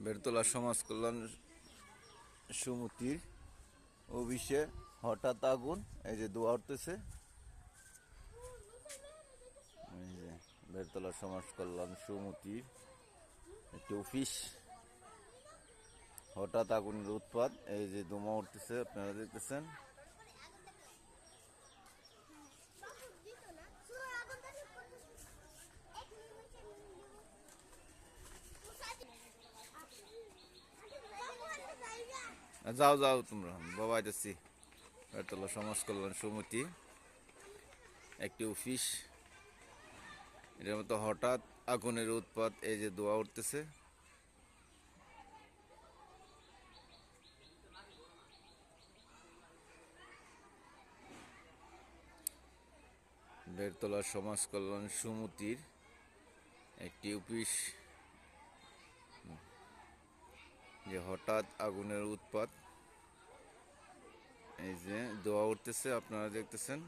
বেরতলা সমাজ কল্যাণ সমিতির অফিসে হঠাৎ আগুন, এই যে ধোঁয়া উঠতেছে। এই যে বেরতলা সমাজ কল্যাণ সমিতির একটি অফিস, হঠাৎ আগুনের উৎপাত, এই যে ধোঁয়া উঠতেছে আপনারা দেখতেছেন। যাও যাও তোমরা, বাবা আইতেছি। বেরতলা সমাজ কল্যাণ সমিতি একটি অফিস, এটার মতো হঠাৎ আগুনের উৎপাত, এই যে ধোঁয়া উঠতেছে। বেরতলা সমাজ কল্যাণ সমিতির একটি অফিস, যে হঠাৎ আগুনের উৎপাত, এই যে ধোঁয়া উঠতেছে আপনারা দেখতেছেন।